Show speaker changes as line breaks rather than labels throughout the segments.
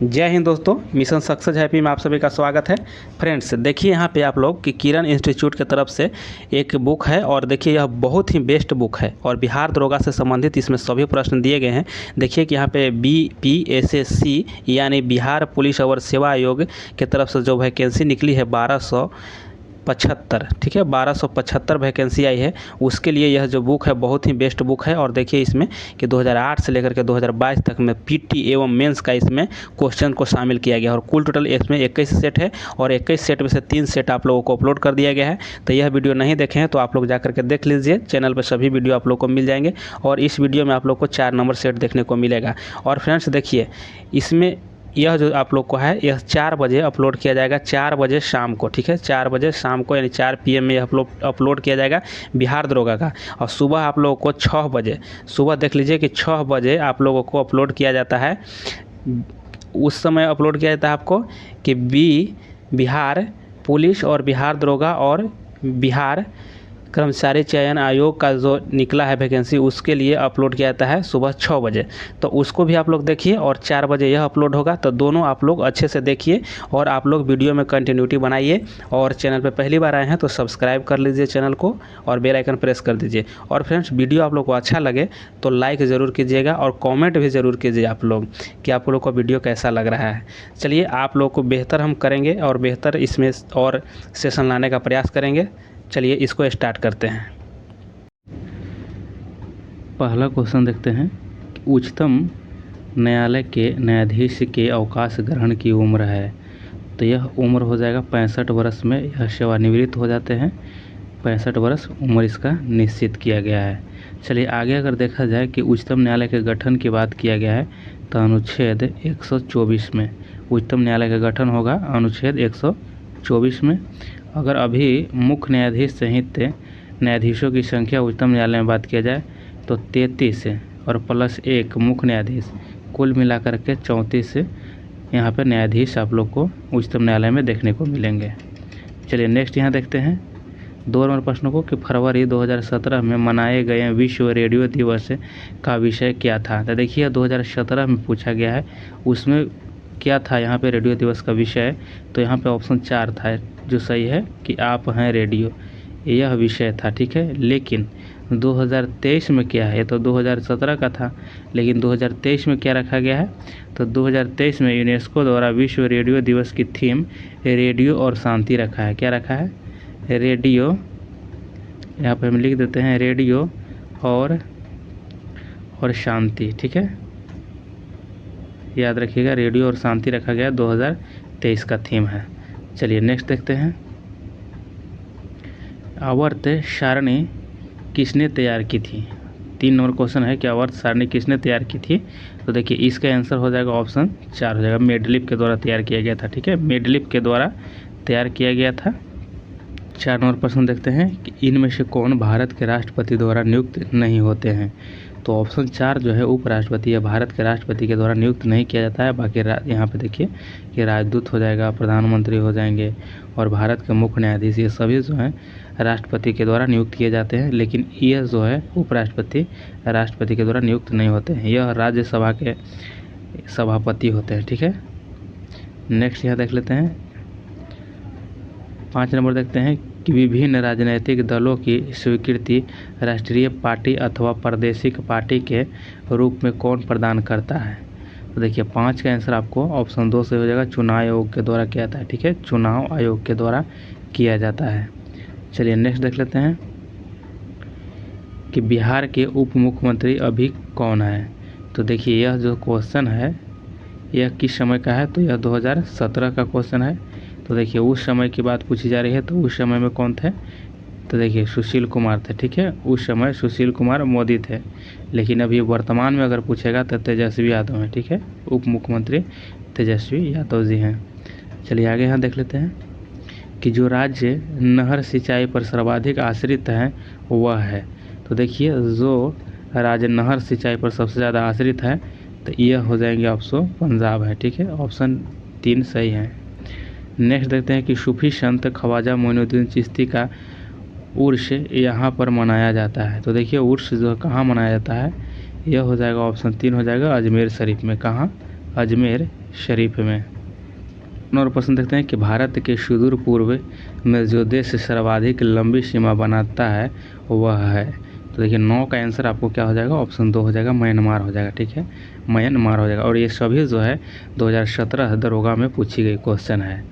जय हिंद दोस्तों, mission success happy में आप सभी का स्वागत है। फ्रेंड्स देखिए यहाँ पे आप लोग कि किरण इंस्टीट्यूट की तरफ से एक बुक है और देखिए यह बहुत ही बेस्ट बुक है और बिहार दरोगा से संबंधित इसमें सभी प्रश्न दिए गए हैं। देखिए कि यहाँ पे BPSSC यानी बिहार पुलिस और सेवा आयोग की तरफ से जो वैकेंसी निकली है 1275, ठीक है 1275 वैकेंसी आई है। उसके लिए यह जो बुक है बहुत ही बेस्ट बुक है और देखिए इसमें कि 2008 से लेकर के 2022 तक में PT एवं मेंस का इसमें क्वेश्चन को शामिल किया गया और कुल टोटल इसमें 21 सेट है और 21 सेट में से 3 सेट आप लोगों को अपलोड कर दिया गया है। तो यह वीडियो नहीं देखे हैं तो आप लोग जा करके देख लीजिए, चैनल पर सभी वीडियो आप लोग को मिल जाएंगे और इस वीडियो में आप लोग को 4 नंबर सेट देखने को मिलेगा। और फ्रेंड्स देखिए इसमें यह जो आप लोग को है यह 4 बजे अपलोड किया जाएगा, 4 बजे शाम को, ठीक है 4 बजे शाम को यानी 4 PM में अपलोड किया जाएगा बिहार दरोगा का। और सुबह आप लोगों को 6 बजे, सुबह देख लीजिए कि 6 बजे आप लोगों को अपलोड किया जाता है। उस समय अपलोड किया जाता है आपको कि बिहार पुलिस और बिहार दरोगा और बिहार कर्मचारी चयन आयोग का जो निकला है वैकेंसी उसके लिए अपलोड किया जाता है सुबह 6 बजे। तो उसको भी आप लोग देखिए और 4 बजे यह अपलोड होगा। तो दोनों आप लोग अच्छे से देखिए और आप लोग वीडियो में कंटिन्यूटी बनाइए और चैनल पे पहली बार आए हैं तो सब्सक्राइब कर लीजिए चैनल को और बेल आइकन प्रेस कर दीजिए। और फ्रेंड्स वीडियो आप लोग को अच्छा लगे तो लाइक ज़रूर कीजिएगा और कॉमेंट भी ज़रूर कीजिए आप लोग कि आप लोग को वीडियो कैसा लग रहा है। चलिए आप लोग को बेहतर हम करेंगे और बेहतर इसमें और सेशन लाने का प्रयास करेंगे। चलिए इसको स्टार्ट करते हैं। पहला क्वेश्चन देखते हैं। उच्चतम न्यायालय के न्यायाधीश के अवकाश ग्रहण की उम्र है, तो यह उम्र हो जाएगा 65 वर्ष में यह सेवानिवृत्त हो जाते हैं। 65 वर्ष उम्र इसका निश्चित किया गया है। चलिए आगे अगर देखा जाए कि उच्चतम न्यायालय के गठन की बात किया गया है तो अनुच्छेद 124 में उच्चतम न्यायालय का गठन होगा। अनुच्छेद 124 में अगर अभी मुख्य न्यायाधीश सहित न्यायाधीशों की संख्या उच्चतम न्यायालय में बात किया जाए तो 33 और +1 मुख्य न्यायाधीश, कुल मिलाकर के 34 यहाँ पर न्यायाधीश आप लोग को उच्चतम न्यायालय में देखने को मिलेंगे। चलिए नेक्स्ट यहाँ देखते हैं 2 नंबर प्रश्न को कि फरवरी 2017 में मनाए गए विश्व रेडियो दिवस का विषय क्या था। तो देखिए 2017 में पूछा गया है, उसमें क्या था यहाँ पे रेडियो दिवस का विषय। तो यहाँ पे ऑप्शन 4 था जो सही है कि आप हैं रेडियो, यह विषय था, ठीक है। लेकिन 2023 में क्या है, ये तो 2017 का था, लेकिन 2023 में क्या रखा गया है तो 2023 में यूनेस्को द्वारा विश्व रेडियो दिवस की थीम रेडियो और शांति रखा है। क्या रखा है? रेडियो, यहाँ पे हम लिख देते हैं रेडियो और शांति, ठीक है, याद रखिएगा रेडियो और शांति रखा गया, 2023 का थीम है। चलिए नेक्स्ट देखते हैं। आवर्त सारणी किसने तैयार की थी। 3 नंबर क्वेश्चन है कि आवर्त सारणी किसने तैयार की थी। तो देखिए इसका आंसर हो जाएगा ऑप्शन 4 हो जाएगा, मेडलिफ के द्वारा तैयार किया गया था, ठीक है, मेडलिफ के द्वारा तैयार किया गया था। 4 नंबर प्रश्न देखते हैं कि इनमें से कौन भारत के राष्ट्रपति द्वारा नियुक्त नहीं होते हैं। तो ऑप्शन 4 जो है उपराष्ट्रपति या भारत के राष्ट्रपति के द्वारा नियुक्त नहीं किया जाता है। बाकी यहाँ पे देखिए कि राजदूत हो जाएगा, प्रधानमंत्री हो जाएंगे और भारत के मुख्य न्यायाधीश, ये सभी जो हैं राष्ट्रपति के द्वारा नियुक्त किए जाते हैं। लेकिन यह जो है उपराष्ट्रपति राष्ट्रपति के द्वारा नियुक्त नहीं होते हैं, यह राज्यसभा के सभापति होते हैं, ठीक है। नेक्स्ट यहाँ देख लेते हैं 5 नंबर देखते हैं कि विभिन्न राजनीतिक दलों की स्वीकृति राष्ट्रीय पार्टी अथवा प्रादेशिक पार्टी के रूप में कौन प्रदान करता है। तो देखिए 5 का आंसर आपको ऑप्शन 2 से हो जाएगा, चुनाव आयोग के द्वारा किया जाता है, ठीक है, चुनाव आयोग के द्वारा किया जाता है। चलिए नेक्स्ट देख लेते हैं कि बिहार के उप मुख्यमंत्री अभी कौन है। तो देखिए यह जो क्वेश्चन है यह किस समय का है, तो यह 2017 का क्वेश्चन है। तो देखिए उस समय की बात पूछी जा रही है, तो उस समय में कौन थे, तो देखिए सुशील कुमार थे, ठीक है, उस समय सुशील कुमार मोदी थे। लेकिन अभी वर्तमान में अगर पूछेगा तो तेजस्वी यादव हैं, ठीक है, उप मुख्यमंत्री तेजस्वी यादव जी हैं। चलिए आगे यहाँ देख लेते हैं कि जो राज्य नहर सिंचाई पर सर्वाधिक आश्रित है वह है। तो देखिए जो राज्य नहर सिंचाई पर सबसे ज़्यादा आश्रित है तो यह हो जाएंगे ऑप्शन पंजाब है, ठीक है, ऑप्शन 3 सही है। नेक्स्ट देखते हैं कि सूफी संत ख्वाजा मोइनुद्दीन चिश्ती का उर्स यहाँ पर मनाया जाता है। तो देखिए उर्स जो कहाँ मनाया जाता है, यह हो जाएगा ऑप्शन 3 हो जाएगा अजमेर शरीफ में। कहाँ? अजमेर शरीफ में। और प्रश्न देखते हैं कि भारत के सुदूर पूर्व में जो देश सर्वाधिक लंबी सीमा बनाता है वह है। तो देखिए 9 का आंसर आपको क्या हो जाएगा, ऑप्शन 2 हो जाएगा, म्यांमार हो जाएगा। ठीक है, म्यांमार हो जाएगा। और ये सभी जो है 2017 दरोगा में पूछी गई क्वेश्चन है।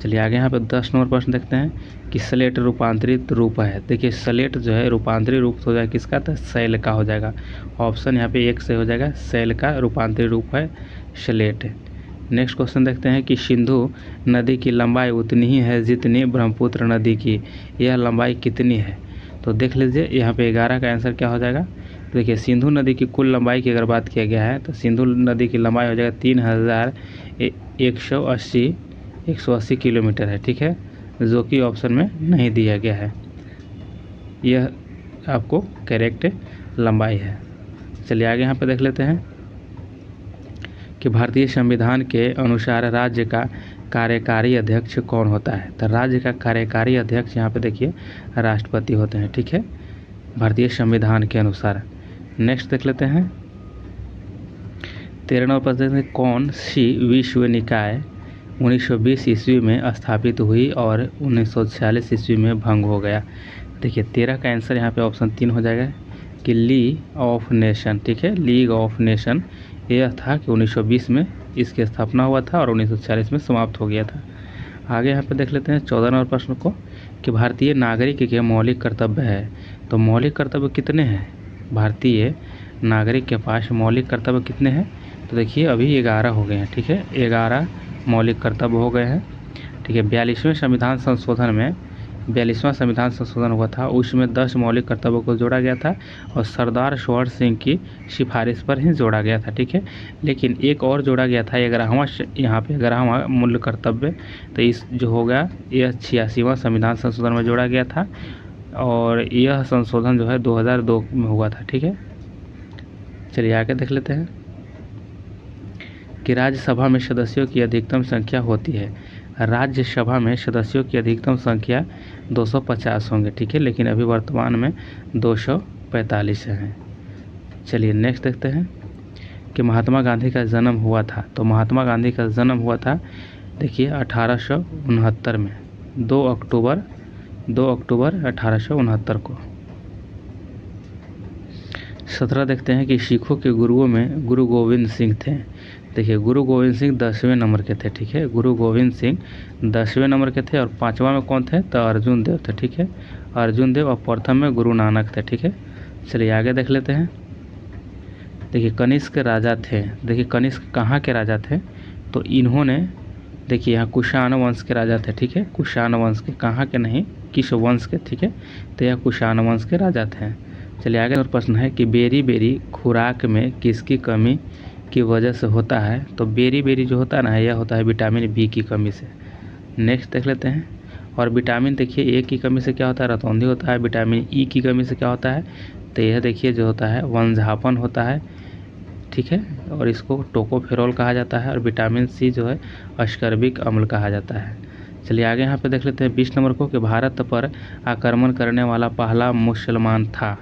चलिए आगे यहाँ पे 10 नंबर प्रश्न देखते हैं कि स्लेट रूपांतरित रूप है। देखिए स्लेट जो है रूपांतरित रूप हो जाएगा किसका, तो शैल का हो जाएगा। ऑप्शन यहाँ पे 1 से हो जाएगा, शैल का रूपांतरित रूप है स्लेट। नेक्स्ट क्वेश्चन देखते हैं कि सिंधु नदी की लंबाई उतनी ही है जितनी ब्रह्मपुत्र नदी की, यह लंबाई कितनी है। तो देख लीजिए यहाँ पे 11 का आंसर क्या हो जाएगा। देखिए सिंधु नदी की कुल लंबाई की अगर बात किया गया है तो सिंधु नदी की लंबाई हो जाएगा 3180 किलोमीटर है। ठीक है, जो कि ऑप्शन में नहीं दिया गया है, यह आपको करेक्ट लंबाई है। चलिए आगे यहाँ पे देख लेते हैं कि भारतीय संविधान के अनुसार राज्य का कार्यकारी अध्यक्ष कौन होता है। तो राज्य का कार्यकारी अध्यक्ष यहाँ पे देखिए राष्ट्रपति होते हैं। ठीक है, भारतीय संविधान के अनुसार। नेक्स्ट देख लेते हैं 13 नंबर प्रश्न, कौन सी विश्व निकाय 1920 ईस्वी में स्थापित हुई और 1946 ईस्वी में भंग हो गया। देखिए 13 का आंसर यहाँ पे ऑप्शन 3 हो जाएगा कि लीग ऑफ नेशन। ठीक है, लीग ऑफ नेशन यह था कि 1920 में इसकी स्थापना हुआ था और 1946 में समाप्त हो गया था। आगे यहाँ पे देख लेते हैं 14 नंबर प्रश्न को कि भारतीय नागरिक के मौलिक कर्तव्य है। तो मौलिक कर्तव्य कितने हैं, भारतीय नागरिक के पास मौलिक कर्तव्य कितने हैं। तो देखिए अभी 11 हो गए हैं। ठीक है, 11 मौलिक कर्तव्य हो गए हैं। ठीक है, 42वें संविधान संशोधन में 42वां संविधान संशोधन हुआ था, उसमें 10 मौलिक कर्तव्यों को जोड़ा गया था और सरदार स्वर्ण सिंह की सिफारिश पर ही जोड़ा गया था। ठीक है, लेकिन एक और जोड़ा गया था 11वां, यहाँ पे 11वां मूल कर्तव्य, तो इस जो होगा यह 86वां संविधान संशोधन में जोड़ा गया था और यह संशोधन जो है 2002 में हुआ था। ठीक है, चलिए आगे देख लेते हैं कि राज्यसभा में सदस्यों की अधिकतम संख्या होती है। राज्यसभा में सदस्यों की अधिकतम संख्या 250 होंगे। ठीक है, लेकिन अभी वर्तमान में 245 हैं। चलिए नेक्स्ट देखते हैं कि महात्मा गांधी का जन्म हुआ था। तो महात्मा गांधी का जन्म हुआ था देखिए 1869 में, 2 अक्टूबर 1869 को। 17 देखते हैं कि सिखों के गुरुओं में गुरु गोविंद सिंह थे। देखिए गुरु गोविंद सिंह 10वें नंबर के थे। ठीक है, गुरु गोविंद सिंह 10वें नंबर के थे और 5वां में कौन थे, तो अर्जुन देव थे। ठीक है, अर्जुन देव और प्रथम में गुरु नानक थे। ठीक है, चलिए आगे देख लेते हैं। देखिए कनिष्क राजा थे। देखिए कनिष्क कहाँ के राजा थे, तो इन्होंने देखिए यहाँ कुषाण वंश के राजा थे। ठीक है, कुषाण वंश के, कहाँ के नहीं, किस वंश के। ठीक है, तो यह कुषाण वंश के राजा थे। चलिए आगे और प्रश्न है कि बेरी बेरी खुराक में किसकी कमी की वजह से होता है। तो बेरी बेरी जो होता है ना, यह होता है विटामिन बी की कमी से। नेक्स्ट देख लेते हैं। और विटामिन देखिए ए की कमी से क्या होता है, रतौंधी होता है। विटामिन ई की कमी से क्या होता है, तो यह देखिए जो होता है वंध्यापन होता है। ठीक है, और इसको टोकोफेरोल कहा जाता है। और विटामिन सी जो है अस्कर्बिक अम्ल कहा जाता है। चलिए आगे यहाँ पे देख लेते हैं 20 नंबर को कि भारत पर आक्रमण करने वाला पहला मुसलमान था।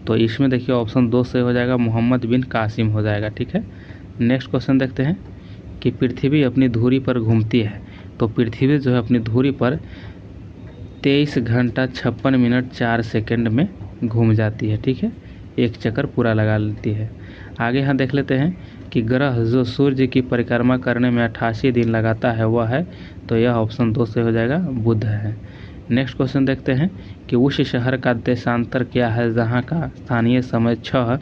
तो इसमें देखिए ऑप्शन 2 से हो जाएगा, मोहम्मद बिन कासिम हो जाएगा। ठीक है, नेक्स्ट क्वेश्चन देखते हैं कि पृथ्वी अपनी धुरी पर घूमती है। तो पृथ्वी जो है अपनी धुरी पर 23 घंटा 56 मिनट 4 सेकंड में घूम जाती है। ठीक है, एक चक्कर पूरा लगा लेती है। आगे यहाँ देख लेते हैं कि ग्रह जो सूर्य की परिक्रमा करने में 88 दिन लगाता है वह है, तो यह ऑप्शन 2 से हो जाएगा, बुध है। नेक्स्ट क्वेश्चन देखते हैं कि उस शहर का देशांतर क्या है जहाँ का स्थानीय समय 6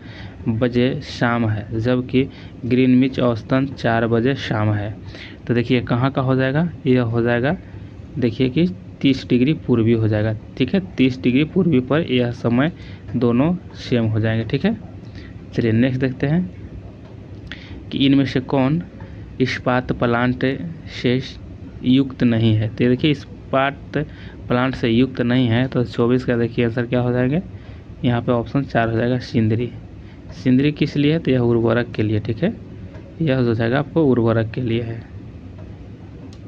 बजे शाम है जबकि ग्रीनविच औसतन 4 बजे शाम है। तो देखिए कहाँ का हो जाएगा, यह हो जाएगा देखिए कि 30 डिग्री पूर्वी हो जाएगा। ठीक है, 30 डिग्री पूर्वी पर यह समय दोनों सेम हो जाएंगे। ठीक है, चलिए नेक्स्ट देखते हैं कि इनमें से कौन इस्पात प्लांट से युक्त नहीं है। तो देखिए इस्पात प्लांट से युक्त नहीं है, तो 24 का देखिए आंसर क्या हो जाएंगे, यहाँ पे ऑप्शन 4 हो जाएगा, सिंदरी। सिंदरी किस लिए है, तो यह उर्वरक के लिए। ठीक है, यह हो जाएगा आपको उर्वरक के लिए है।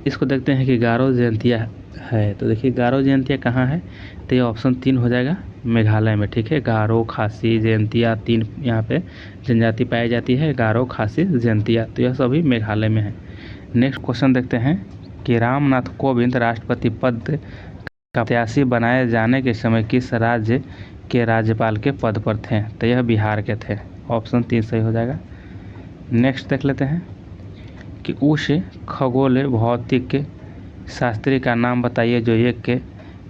इसको देखते हैं कि गारो जयंतिया है। तो देखिए गारो जयंतिया कहाँ है, तो यह ऑप्शन 3 हो जाएगा, मेघालय में। ठीक है, गारो खासी जयंतिया 3 यहाँ पे जनजाति पाई जाती है, गारो खासी जयंतिया, तो यह सभी मेघालय में है। नेक्स्ट क्वेश्चन देखते हैं कि रामनाथ कोविंद राष्ट्रपति पद का प्रत्याशी बनाए जाने के समय किस राज्य के राज्यपाल के पद पर थे? तो यह बिहार के थे। ऑप्शन 3 सही हो जाएगा। नेक्स्ट देख लेते हैं कि उस खगोल भौतिक शास्त्री का नाम बताइए जो एक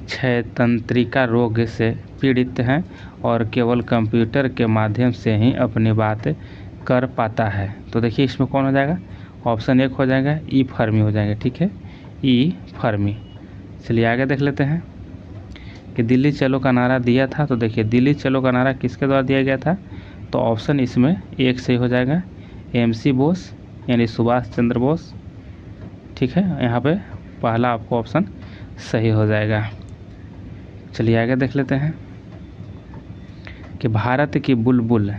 क्षय तंत्रिका रोग से पीड़ित हैं और केवल कंप्यूटर के माध्यम से ही अपनी बात कर पाता है। तो देखिए इसमें कौन हो जाएगा? ऑप्शन 1 हो जाएगा, ई फर्मी हो जाएगा। ठीक है, ई फर्मी। चलिए आगे देख लेते हैं कि दिल्ली चलो का नारा दिया था। तो देखिए दिल्ली चलो का नारा किसके द्वारा दिया गया था? तो ऑप्शन इसमें 1 सही हो जाएगा, MC बोस यानी सुभाष चंद्र बोस। ठीक है, यहाँ पे पहला आपको ऑप्शन सही हो जाएगा। चलिए आगे देख लेते हैं कि भारत की बुलबुल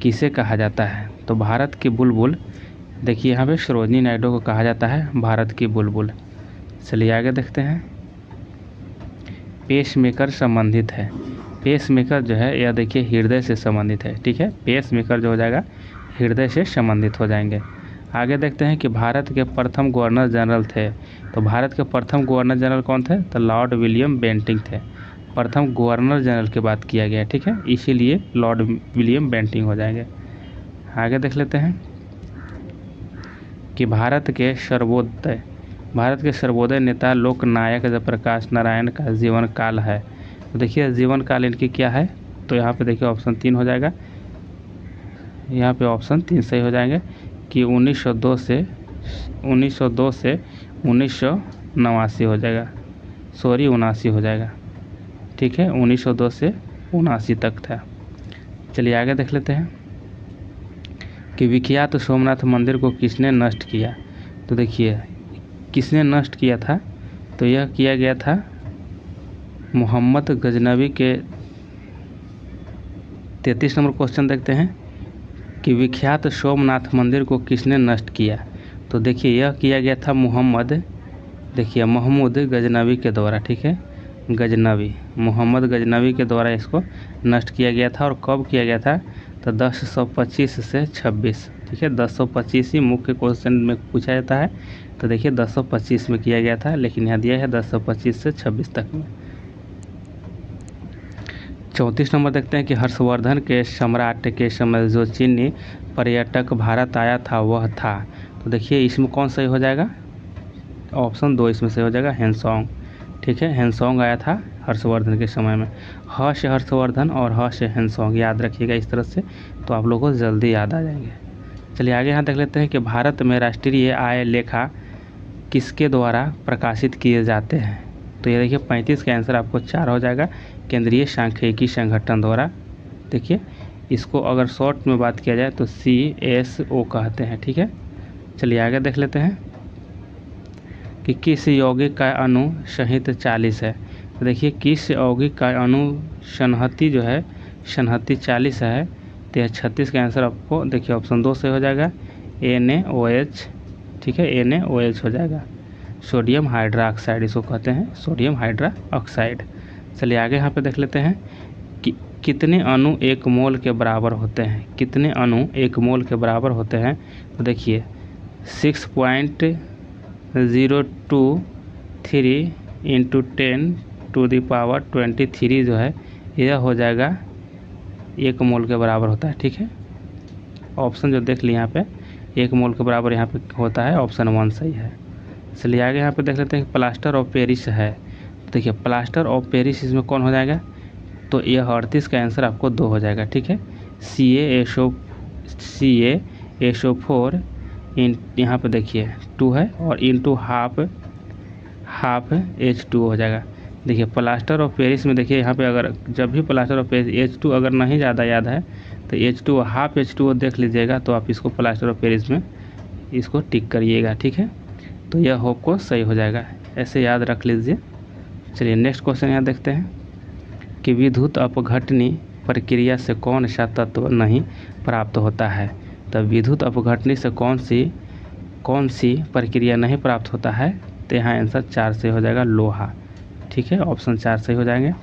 किसे कहा जाता है? तो भारत की बुलबुल देखिए यहाँ पे सरोजिनी नायडू को कहा जाता है भारत की बुलबुल। चलिए आगे देखते हैं, पेसमेकर संबंधित है। पेसमेकर जो है यह देखिए हृदय से संबंधित है। ठीक है, पेसमेकर जो हो जाएगा हृदय से संबंधित हो जाएंगे। आगे देखते हैं कि भारत के प्रथम गवर्नर जनरल थे। तो भारत के प्रथम गवर्नर जनरल कौन थे? तो लॉर्ड विलियम बेंटिंग थे। प्रथम गवर्नर जनरल की बात किया गया। ठीक है, इसीलिए लॉर्ड विलियम बेंटिंग हो जाएंगे। आगे देख लेते हैं कि भारत के सर्वोदय नेता लोकनायक जयप्रकाश नारायण का जीवन काल है। तो देखिए जीवन काल इनकी क्या है? तो यहाँ पे देखिए ऑप्शन 3 हो जाएगा। यहाँ पे ऑप्शन 3 सही हो जाएंगे कि 1902 से 1989 हो जाएगा, सॉरी 79 हो जाएगा। ठीक है, 1902 से 79 तक था। चलिए आगे देख लेते हैं कि विख्यात सोमनाथ मंदिर को किसने नष्ट किया? तो देखिए किसने नष्ट किया था? तो यह किया गया था मोहम्मद गजनवी के। 33 नंबर क्वेश्चन देखते हैं कि विख्यात सोमनाथ मंदिर को किसने नष्ट किया? तो देखिए यह किया गया था महमूद गजनवी के द्वारा। ठीक है, मोहम्मद गजनवी के द्वारा इसको नष्ट किया गया था। और कब किया गया था? तो 1025 से 26। ठीक है, 1025 ही मुख्य क्वेश्चन में पूछा जाता है। तो देखिए 1025 में किया गया था, लेकिन यहाँ दिया है 1025 से 26 तक में। 34 नंबर देखते हैं कि हर्षवर्धन के सम्राट के समय जो चीनी पर्यटक भारत आया था वह था। तो देखिए इसमें कौन सही हो जाएगा? ऑप्शन 2 इसमें सही हो जाएगा, हेनसोंग। ठीक है, हेनसोंग आया था हर्षवर्धन के समय में। ह से हर्षवर्धन और ह से हेनसोंग याद रखिएगा इस तरह से, तो आप लोगों को जल्दी याद आ जाएंगे। चलिए आगे यहाँ देख लेते हैं कि भारत में राष्ट्रीय आय लेखा किसके द्वारा प्रकाशित किए जाते हैं? तो ये देखिए 35 का आंसर आपको 4 हो जाएगा, केंद्रीय सांख्यिकी संगठन द्वारा। देखिए इसको अगर शॉर्ट में बात किया जाए तो CSO कहते हैं। ठीक है, चलिए आगे देख लेते हैं कि किस यौगिक का अणु संहति 40 है। तो देखिए किस यौगिक का अणु संहति जो है संहति 40 है। तो यह 36 का आंसर आपको देखिए ऑप्शन 2 से हो जाएगा, NaOH। ठीक है, NaOH हो जाएगा, सोडियम हाइड्रा ऑक्साइड इसको कहते हैं, सोडियम हाइड्रा ऑक्साइड। चलिए आगे यहाँ पे देख लेते हैं कि कितने अणु 1 मोल के बराबर होते हैं? कितने अणु 1 मोल के बराबर होते हैं? तो देखिए 6.023 × 10⁻23 जो है यह हो जाएगा 1 मोल के बराबर होता है। ठीक है, ऑप्शन जो देख लिए यहाँ पे 1 मोल के बराबर यहाँ पे होता है, ऑप्शन 1 सही है। चलिए आगे यहाँ पे देख लेते हैं कि प्लास्टर ऑफ पेरिस है। देखिए प्लास्टर ऑफ पेरिस इसमें कौन हो जाएगा? तो यह 38 का आंसर आपको 2 हो जाएगा। ठीक है, CaSO4 यहाँ पे देखिए 2 है और इंटू हाफ H2 हो जाएगा। देखिए प्लास्टर ऑफ पेरिस में देखिए यहाँ पे अगर जब भी प्लास्टर ऑफ पेरिस H2 अगर नहीं ज़्यादा याद है तो H2 हाफ H2 देख लीजिएगा, तो आप इसको प्लास्टर ऑफ पेरिस में इसको टिक करिएगा। ठीक है, तो यह होप को सही हो जाएगा, ऐसे याद रख लीजिए। चलिए नेक्स्ट क्वेश्चन यहाँ देखते हैं कि विद्युत अपघटनी प्रक्रिया से कौन सा तत्व नहीं प्राप्त होता है? तब विद्युत अपघटनी से कौन सी प्रक्रिया नहीं प्राप्त होता है? तो यहाँ आंसर 4 से हो जाएगा, लोहा। ठीक है, ऑप्शन 4 सही हो जाएंगे।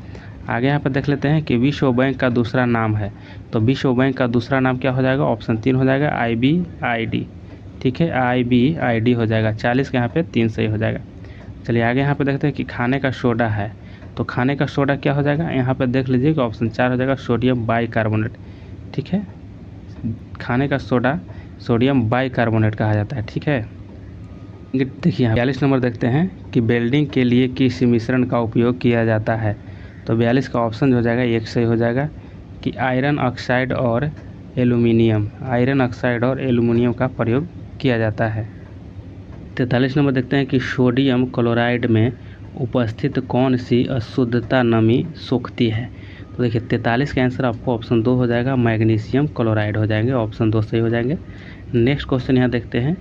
आगे यहाँ पर देख लेते हैं कि विश्व बैंक का दूसरा नाम है। तो विश्व बैंक का दूसरा नाम क्या हो जाएगा? ऑप्शन 3 हो जाएगा, IBID। ठीक है, IBID हो जाएगा। 40 का यहाँ पे 3 सही हो जाएगा। चलिए आगे यहाँ पे देखते हैं कि खाने का सोडा है, तो खाने का सोडा क्या हो जाएगा, यहाँ पे देख लीजिए कि ऑप्शन 4 हो जाएगा सोडियम बाइकार्बोनेट। ठीक है, खाने का सोडा सोडियम बाइकार्बोनेट कहा जाता है। ठीक है, देखिए 42 नंबर देखते हैं कि वेल्डिंग के लिए किस मिश्रण का उपयोग किया जाता है। तो 42 का ऑप्शन जो हो जाएगा 1 सही हो जाएगा कि आयरन ऑक्साइड और एल्यूमिनियम, आयरन ऑक्साइड और एल्यूमिनियम का प्रयोग किया जाता है। 43 नंबर देखते हैं कि सोडियम क्लोराइड में उपस्थित कौन सी अशुद्धता नमी सोखती है। तो देखिए 43 का आंसर आपको ऑप्शन 2 हो जाएगा, मैग्नीशियम क्लोराइड हो जाएंगे, ऑप्शन 2 सही हो जाएंगे। नेक्स्ट क्वेश्चन यहाँ देखते हैं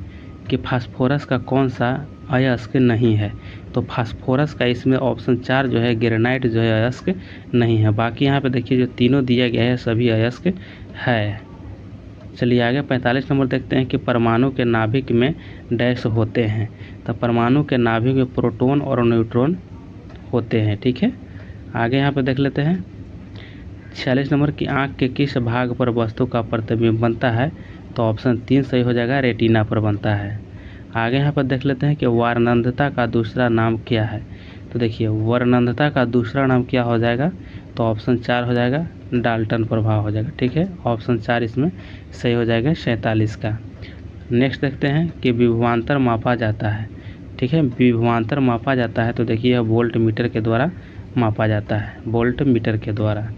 कि फास्फोरस का कौन सा अयस्क नहीं है। तो फास्फोरस का इसमें ऑप्शन 4 जो है ग्रेनाइट जो है अयस्क नहीं है। बाकी यहाँ पे देखिए जो तीनों दिया गया है सभी अयस्क है। चलिए आगे 45 नंबर देखते हैं कि परमाणु के नाभिक में डैश होते हैं। तो परमाणु के नाभिक में प्रोटॉन और न्यूट्रॉन होते हैं। ठीक है, आगे यहाँ पे देख लेते हैं 46 नंबर की आँख के किस भाग पर वस्तु का प्रतिबिंब बनता है। तो ऑप्शन 3 सही हो जाएगा, रेटिना पर बनता है। आगे यहाँ पर देख लेते हैं कि वर्णनता का दूसरा नाम क्या है। तो देखिए वर्णनता का दूसरा नाम क्या हो जाएगा, तो ऑप्शन 4 हो जाएगा, डाल्टन प्रभाव हो जाएगा। ठीक है, ऑप्शन 4 इसमें सही हो जाएगा 47 का। नेक्स्ट देखते हैं कि विभवांतर मापा जाता है। ठीक है, विभवांतर मापा जाता है तो देखिए यह वोल्ट मीटर के द्वारा मापा जाता है, वोल्ट मीटर के द्वारा।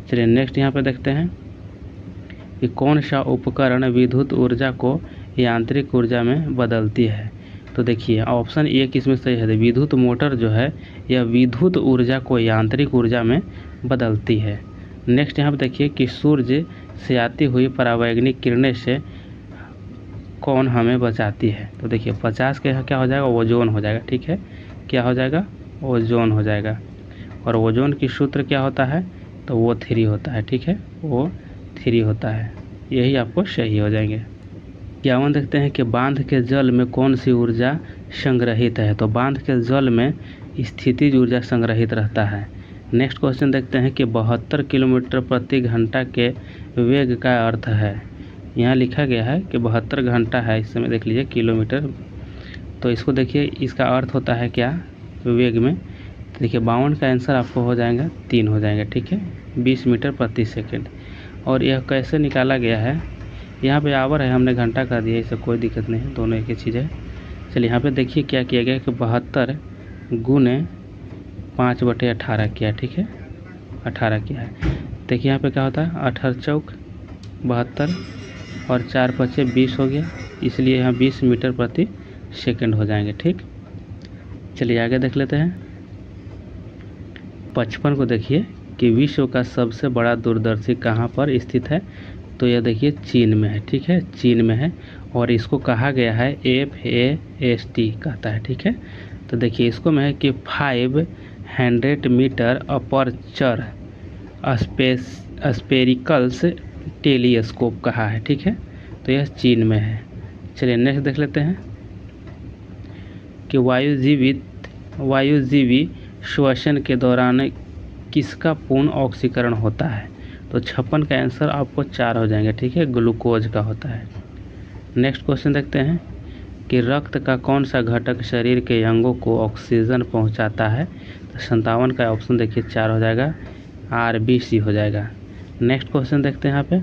चलिए नेक्स्ट यहाँ पे देखते हैं कि कौन सा उपकरण विद्युत ऊर्जा को यांत्रिक ऊर्जा में बदलती है। तो देखिए ऑप्शन 1 इसमें सही है, विद्युत मोटर जो है यह विद्युत ऊर्जा को यांत्रिक ऊर्जा में बदलती है। नेक्स्ट यहाँ पे देखिए कि सूर्य से आती हुई परावैंगनिक किरणें से कौन हमें बचाती है। तो देखिए 50 के यहाँ क्या हो जाएगा, ओजोन हो जाएगा। ठीक है, क्या हो जाएगा, ओजोन हो जाएगा। और ओजोन की सूत्र क्या होता है, तो वो 3 होता है। ठीक है, वो 3 होता है, यही आपको सही हो जाएंगे। 51 देखते हैं कि बांध के जल में कौन सी ऊर्जा संग्रहित है। तो बांध के जल में स्थितिज ऊर्जा संग्रहित रहता है। नेक्स्ट क्वेश्चन देखते हैं कि 72 किलोमीटर प्रति घंटा के वेग का अर्थ है। यहाँ लिखा गया है कि 72 घंटा है, इस समय देख लीजिए किलोमीटर, तो इसको देखिए इसका अर्थ होता है क्या वेग में। तो देखिए 52 का आंसर आपको हो जाएगा 3 हो जाएंगे। ठीक है, 20 मीटर प्रति सेकेंड। और यह कैसे निकाला गया है, यहाँ पे आवर है, हमने घंटा कर दिया, इससे कोई दिक्कत नहीं है, दोनों एक ही चीज़ है। चलिए यहाँ पे देखिए क्या किया गया कि 72 गुने 5/18 किया। ठीक है, 18 किया है। देखिए यहाँ पे क्या होता है, 18 चौक 72 और 4 पचे 20 हो गया, इसलिए यहाँ 20 मीटर प्रति सेकंड हो जाएंगे। ठीक, चलिए आगे देख लेते हैं 55 को देखिए कि विश्व का सबसे बड़ा दूरदर्शी कहाँ पर स्थित है। तो यह देखिए चीन में है। ठीक है, चीन में है और इसको कहा गया है FAST कहता है। ठीक है, तो देखिए इसको में है कि 500 मीटर अपर्चर स्पेरिकल्स टेलीस्कोप कहा है। ठीक है, तो यह चीन में है। चलिए नेक्स्ट देख लेते हैं कि वायुजीवी श्वसन के दौरान किसका पूर्ण ऑक्सीकरण होता है। तो 56 का आंसर आपको 4 हो जाएंगे। ठीक है, ग्लूकोज का होता है। नेक्स्ट क्वेश्चन देखते हैं कि रक्त का कौन सा घटक शरीर के अंगों को ऑक्सीजन पहुंचाता है। तो 57 का ऑप्शन देखिए 4 हो जाएगा, RBC हो जाएगा। नेक्स्ट क्वेश्चन देखते हैं यहाँ पे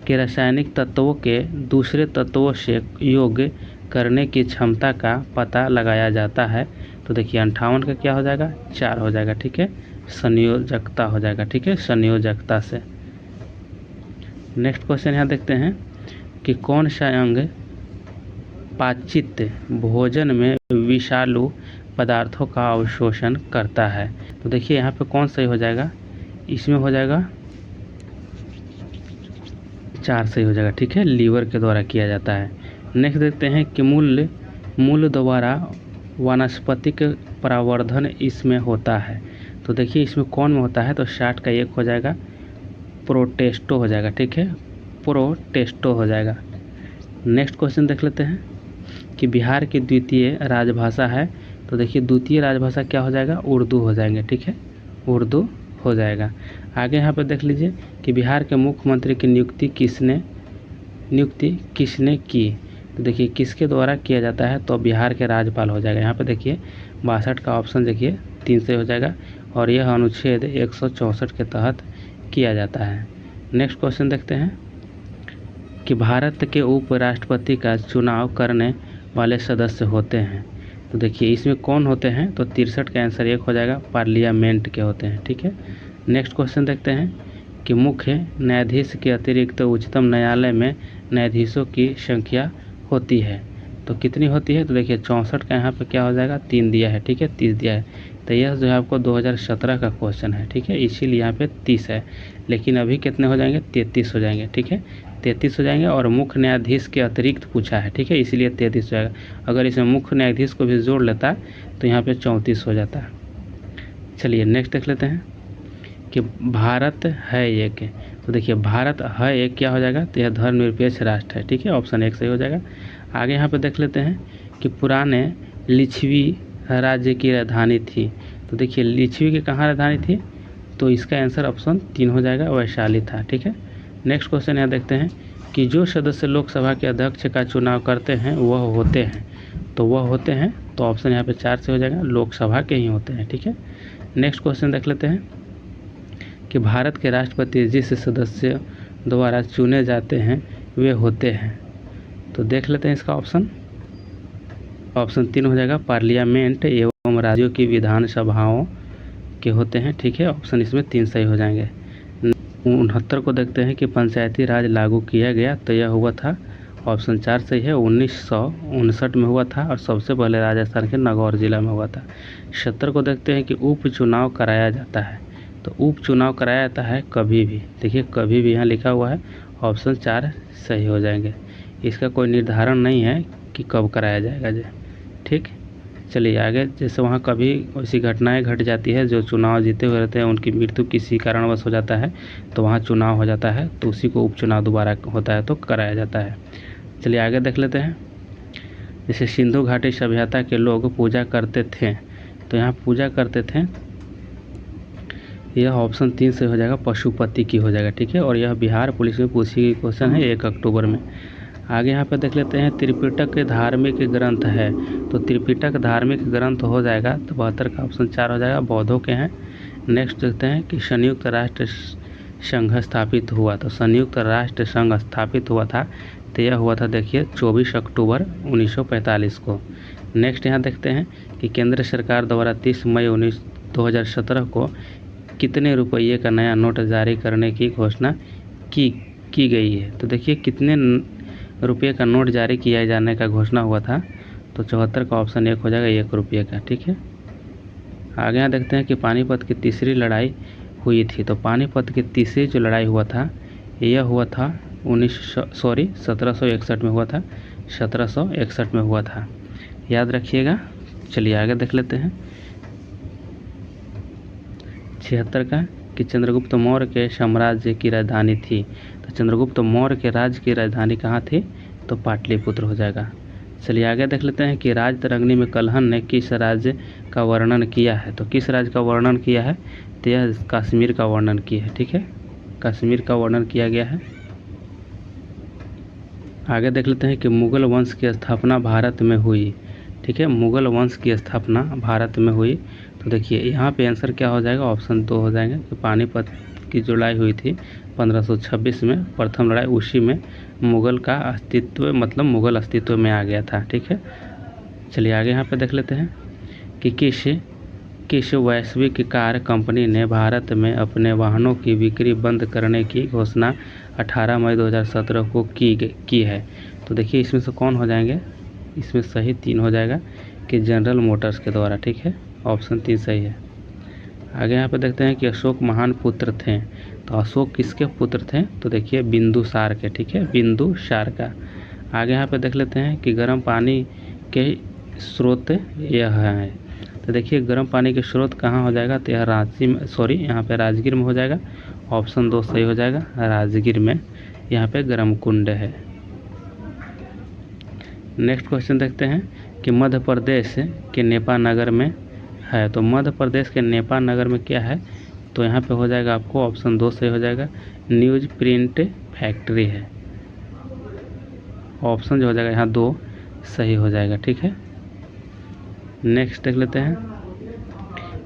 कि रासायनिक तत्वों के दूसरे तत्वों से योग करने की क्षमता का पता लगाया जाता है। तो देखिए 58 का क्या हो जाएगा, 4 हो जाएगा। ठीक है, संयोजकता हो जाएगा। ठीक है, संयोजकता से। नेक्स्ट क्वेश्चन यहाँ देखते हैं कि कौन सा अंग पाचित भोजन में विषालु पदार्थों का अवशोषण करता है। तो देखिए यहाँ पे कौन सही हो जाएगा, इसमें हो जाएगा 4 सही हो जाएगा। ठीक है, लीवर के द्वारा किया जाता है। नेक्स्ट देखते हैं कि मूल द्वारा वानस्पतिक प्रवर्धन इसमें होता है। तो देखिए इसमें कौन में होता है, तो 60 का 1 हो जाएगा, प्रोटेस्टो हो जाएगा। ठीक है, प्रोटेस्टो हो जाएगा। नेक्स्ट क्वेश्चन देख लेते हैं कि बिहार की द्वितीय राजभाषा है। तो देखिए द्वितीय राजभाषा क्या हो जाएगा, उर्दू हो जाएंगे। ठीक है, उर्दू हो जाएगा। आगे यहाँ पे देख लीजिए कि बिहार के मुख्यमंत्री की नियुक्ति किसने नियुक्ति किसने की? तो देखिए किसके द्वारा किया जाता है, तो बिहार के राज्यपाल हो जाएगा। यहाँ पे देखिए 62 का ऑप्शन देखिए 3 से हो जाएगा और यह अनुच्छेद 164 के तहत किया जाता है। नेक्स्ट क्वेश्चन देखते हैं कि भारत के उपराष्ट्रपति का चुनाव करने वाले सदस्य होते हैं। तो देखिए इसमें कौन होते हैं, तो 63 का आंसर 1 हो जाएगा, पार्लियामेंट के होते हैं। ठीक है, नेक्स्ट क्वेश्चन देखते हैं कि मुख्य न्यायाधीश के अतिरिक्त उच्चतम न्यायालय में न्यायाधीशों की संख्या होती है, तो कितनी होती है? तो देखिए 64 का यहाँ पे क्या हो जाएगा, 3 दिया है। ठीक है, 30 दिया है, तो यह जो है आपको 2017 का क्वेश्चन है। ठीक है, इसीलिए यहाँ पे 30 है, लेकिन अभी कितने हो जाएंगे, 33 हो जाएंगे। ठीक है, 33 हो जाएंगे और मुख्य न्यायाधीश के अतिरिक्त पूछा है। ठीक है, इसीलिए 33 हो जाएगा। अगर इसमें मुख्य न्यायाधीश को भी जोड़ लेता तो यहाँ पे 34 हो जाता है। चलिए नेक्स्ट देख लेते हैं कि भारत है एक। तो देखिए भारत है एक क्या हो जाएगा, तो यह धर्मनिरपेक्ष राष्ट्र है। ठीक है, ऑप्शन 1 सही हो जाएगा। आगे यहाँ पे देख लेते हैं कि पुराने लिच्छवी राज्य की राजधानी थी। तो देखिए लिच्छवी की कहाँ राजधानी थी, तो इसका आंसर ऑप्शन 3 हो जाएगा, वैशाली था। ठीक है, नेक्स्ट क्वेश्चन यहाँ देखते हैं कि जो सदस्य लोकसभा के अध्यक्ष का चुनाव करते हैं वह होते हैं। तो वह होते हैं, तो ऑप्शन यहाँ पे 4 से हो जाएगा, लोकसभा के ही होते हैं। ठीक है, नेक्स्ट क्वेश्चन देख लेते हैं कि भारत के राष्ट्रपति जिस सदस्य द्वारा चुने जाते हैं वे होते हैं। तो देख लेते हैं इसका ऑप्शन 3 हो जाएगा, पार्लियामेंट एवं राज्यों की विधानसभाओं के होते हैं। ठीक है, ऑप्शन इसमें 3 सही हो जाएंगे। 69 को देखते हैं कि पंचायती राज लागू किया गया, तो यह हुआ था, ऑप्शन 4 सही है, 1959 में हुआ था और सबसे पहले राजस्थान के नागौर जिला में हुआ था। 70 को देखते हैं कि उपचुनाव कराया जाता है। तो उपचुनाव कराया जाता है कभी भी, देखिए कभी भी यहाँ लिखा हुआ है, ऑप्शन 4 सही हो जाएंगे। इसका कोई निर्धारण नहीं है कि कब कराया जाएगा जी। ठीक, चलिए आगे। जैसे वहाँ कभी ऐसी घटनाएं घट जाती है, जो चुनाव जीते हुए रहते हैं उनकी मृत्यु किसी कारणवश हो जाता है, तो वहाँ चुनाव हो जाता है, तो उसी को उपचुनाव दोबारा होता है तो कराया जाता है। चलिए आगे देख लेते हैं। जैसे सिंधु घाटी सभ्यता के लोग पूजा करते थे, तो यहाँ पूजा करते थे, यह ऑप्शन 3 से हो जाएगा, पशुपति की हो जाएगा। ठीक है, और यह बिहार पुलिस में पूछी गई क्वेश्चन है 1 अक्टूबर में। आगे यहाँ पे देख लेते हैं त्रिपिटक के धार्मिक ग्रंथ है। तो त्रिपिटक धार्मिक ग्रंथ हो जाएगा, तो 72 का ऑप्शन 4 हो जाएगा, बौद्धों के हैं। नेक्स्ट देखते हैं कि संयुक्त राष्ट्र संघ स्थापित हुआ। तो संयुक्त राष्ट्र संघ स्थापित हुआ था, तो यह हुआ था देखिए 24 अक्टूबर 1945 को। नेक्स्ट यहाँ देखते हैं कि केंद्र सरकार द्वारा 30 मई 2017 को कितने रुपये का नया नोट जारी करने की घोषणा की गई है। तो देखिए कितने रुपये का नोट जारी किया जाने का घोषणा हुआ था, तो 74 का ऑप्शन 1 हो जाएगा, 1 रुपये का। ठीक है, आगे यहाँ देखते हैं कि पानीपत की तीसरी लड़ाई हुई थी। तो पानीपत की तीसरी जो लड़ाई हुआ था, यह हुआ था 1761 में हुआ था, 1761 में हुआ था, याद रखिएगा। चलिए आगे देख लेते हैं 76 का कि चंद्रगुप्त मौर्य के साम्राज्य की राजधानी थी। तो चंद्रगुप्त मौर्य के राज्य की राजधानी कहाँ थी, तो पाटलिपुत्र हो जाएगा। चलिए आगे देख लेते हैं कि राजतरंगिणी में कल्हण ने किस राज्य का वर्णन किया है। तो किस राज्य का वर्णन किया है, तो यह कश्मीर का वर्णन किया है। ठीक है, कश्मीर का वर्णन किया गया है। आगे देख लेते हैं कि मुगल वंश की स्थापना भारत में हुई। ठीक है, मुगल वंश की स्थापना भारत में हुई। तो देखिए यहाँ पे आंसर क्या हो जाएगा, ऑप्शन 2 हो जाएगा कि पानीपत की जो लड़ाई हुई थी 1526 में, प्रथम लड़ाई, उसी में मुगल का अस्तित्व, मतलब मुगल अस्तित्व में आ गया था। ठीक है, चलिए आगे यहाँ पे देख लेते हैं कि किस वैश्विक कार कंपनी ने भारत में अपने वाहनों की बिक्री बंद करने की घोषणा 18 मई 2017 को की है। तो देखिए इसमें से कौन हो जाएंगे, इसमें सही 3 हो जाएगा कि जनरल मोटर्स के द्वारा। ठीक है, ऑप्शन 3 सही है। आगे यहाँ पे देखते हैं कि अशोक महान पुत्र थे। तो अशोक किसके पुत्र थे, तो देखिए बिंदुसार के। ठीक है, बिंदुसार का। आगे यहाँ पे देख लेते हैं कि गर्म पानी के स्रोत यह है। तो देखिए गर्म पानी के स्रोत कहाँ हो जाएगा, तो यह रांची में, यहाँ पे राजगीर में हो जाएगा, ऑप्शन 2 सही हो जाएगा, राजगीर में यहाँ पे गर्म कुंड है। नेक्स्ट क्वेश्चन देखते हैं कि मध्य प्रदेश के नेपा नगर में है। तो मध्य प्रदेश के नेपा नगर में क्या है, तो यहाँ पे हो जाएगा आपको ऑप्शन 2 सही हो जाएगा, न्यूज प्रिंट फैक्ट्री है। ऑप्शन जो हो जाएगा यहाँ 2 सही हो जाएगा। ठीक है, नेक्स्ट देख लेते हैं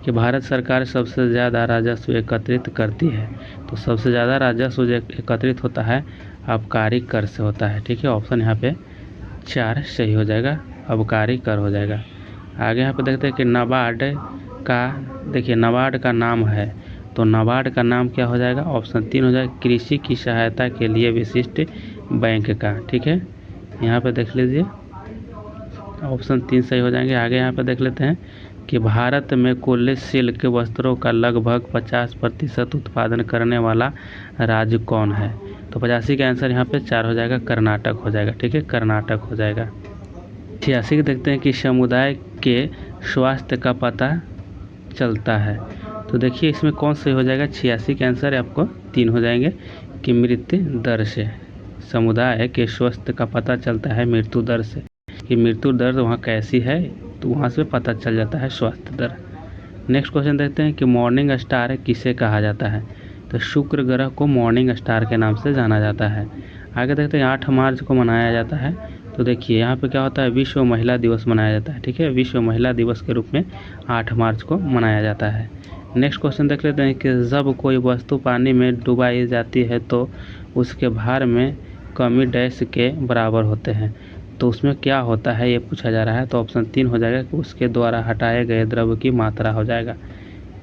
कि भारत सरकार सबसे ज़्यादा राजस्व एकत्रित करती है। तो सबसे ज़्यादा राजस्व जो एकत्रित होता है आबकारी कर से होता है। ठीक है, ऑप्शन यहाँ पे 4 सही हो जाएगा, आबकारी कर हो जाएगा। आगे यहाँ पे देखते हैं कि नाबार्ड का, देखिए नाबार्ड का नाम है, तो नाबार्ड का नाम क्या हो जाएगा, ऑप्शन 3 हो जाएगा, कृषि की सहायता के लिए विशिष्ट बैंक का। ठीक है, यहाँ पे देख लीजिए ऑप्शन 3 सही हो जाएंगे। आगे यहाँ पे देख लेते हैं कि भारत में कुल सिल्क वस्त्रों का लगभग 50% उत्पादन करने वाला राज्य कौन है। तो 85 का आंसर यहाँ पे 4 हो जाएगा, कर्नाटक हो जाएगा। ठीक है, कर्नाटक हो जाएगा। 86 के देखते हैं कि समुदाय के स्वास्थ्य का पता चलता है। तो देखिए इसमें कौन सही हो जाएगा, 86 के आंसर आपको 3 हो जाएंगे कि मृत्यु दर से। समुदाय के स्वास्थ्य का पता चलता है मृत्यु दर से, कि मृत्यु दर वहाँ कैसी है, तो वहाँ से पता चल जाता है स्वास्थ्य दर। नेक्स्ट क्वेश्चन देखते हैं कि मॉर्निंग स्टार किसे कहा जाता है। तो शुक्र ग्रह को मॉर्निंग स्टार के नाम से जाना जाता है। आगे देखते हैं 8 मार्च को मनाया जाता है। तो देखिए यहाँ पे क्या होता है, विश्व महिला दिवस मनाया जाता है। ठीक है, विश्व महिला दिवस के रूप में 8 मार्च को मनाया जाता है। नेक्स्ट क्वेश्चन देख लेते हैं कि जब कोई वस्तु पानी में डुबाई जाती है तो उसके भार में कमी डैश के बराबर होते हैं। तो उसमें क्या होता है ये पूछा जा रहा है। तो ऑप्शन 3 हो जाएगा कि उसके द्वारा हटाए गए द्रव्य की मात्रा हो जाएगा।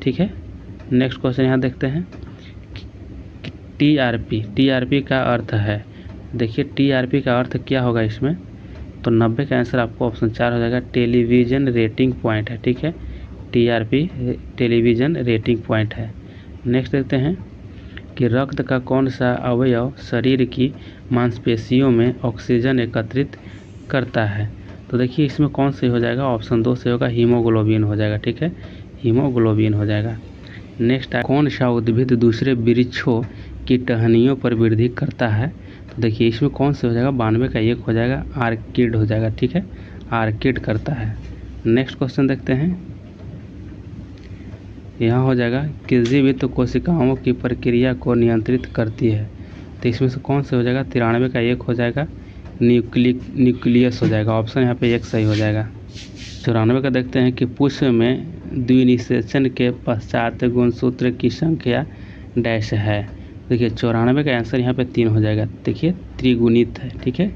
ठीक है, नेक्स्ट क्वेश्चन यहाँ देखते हैं टीआरपी का अर्थ है। देखिए टीआरपी का अर्थ क्या होगा इसमें, तो 90 का आंसर आपको ऑप्शन 4 हो जाएगा, टेलीविज़न रेटिंग पॉइंट है। ठीक है, टीआरपी टेलीविज़न रेटिंग पॉइंट है। नेक्स्ट देखते हैं कि रक्त का कौन सा अवयव शरीर की मांसपेशियों में ऑक्सीजन एकत्रित करता है। तो देखिए इसमें कौन से हो जाएगा, ऑप्शन 2 से होगा, हीमोग्लोबिन हो जाएगा। ठीक है, हीमोग्लोबिन हो जाएगा। नेक्स्ट कौन सा उद्भिद दूसरे वृक्षों की टहनियों पर वृद्धि करता है। तो देखिए इसमें कौन से हो जाएगा, 92 का 1 हो जाएगा, आर्किड हो जाएगा। ठीक है, आर्किड करता है। नेक्स्ट क्वेश्चन देखते हैं, यहाँ हो जाएगा कि जीवित कोशिकाओं की प्रक्रिया को नियंत्रित करती है। तो इसमें से कौन से हो जाएगा, 93 का 1 हो जाएगा, न्यूक्लियस हो जाएगा। ऑप्शन यहाँ पे 1 सही हो जाएगा। 94 का देखते हैं कि पुष्प में द्विनिषेचन के पश्चात गुणसूत्र की संख्या डैश है। देखिए 94 का आंसर यहाँ पे 3 हो जाएगा। देखिए त्रिगुणित है। ठीक है,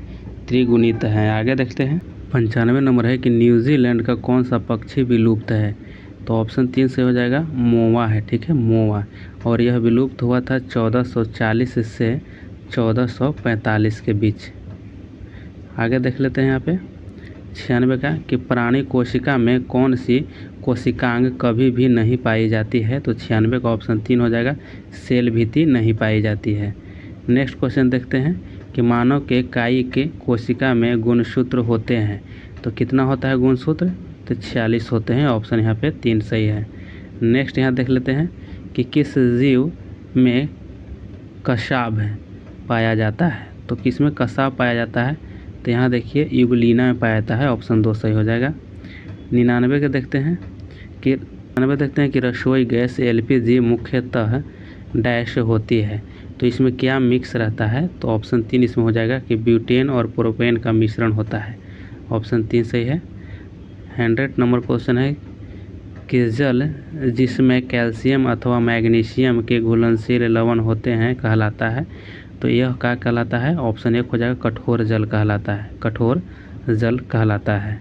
त्रिगुणित है। आगे देखते हैं 95 नंबर है कि न्यूजीलैंड का कौन सा पक्षी विलुप्त है। तो ऑप्शन 3 से हो जाएगा, मोवा है। ठीक है, मोवा, और यह विलुप्त हुआ था 1440 से 1445 के बीच। आगे देख लेते हैं यहाँ पे 96 का कि प्राणी कोशिका में कौन सी कोशिकांग कभी भी नहीं पाई जाती है। तो 96 का ऑप्शन 3 हो जाएगा, सेल भित्ति नहीं पाई जाती है। नेक्स्ट क्वेश्चन देखते हैं कि मानव के काई के कोशिका में गुणसूत्र होते हैं। तो कितना होता है गुणसूत्र, तो 46 होते हैं। ऑप्शन यहाँ पे 3 सही है। नेक्स्ट यहाँ देख लेते हैं कि किस जीव में कसाब पाया जाता है। तो किस में कसाब पाया जाता है, तो यहाँ देखिए यूग्लिना में पाया जाता है। ऑप्शन 2 सही हो जाएगा। 99 के देखते हैं कि रसोई गैस एलपीजी मुख्यतः डैश होती है। तो इसमें क्या मिक्स रहता है, तो ऑप्शन 3 इसमें हो जाएगा कि ब्यूटेन और प्रोपेन का मिश्रण होता है। ऑप्शन 3 सही है। 100 नंबर क्वेश्चन है कि जल जिसमें कैल्शियम अथवा मैग्नीशियम के घुलनशील लवण होते हैं कहलाता है। तो यह क्या कहलाता है, ऑप्शन 1 हो जाएगा, कठोर जल कहलाता है। कठोर जल कहलाता है।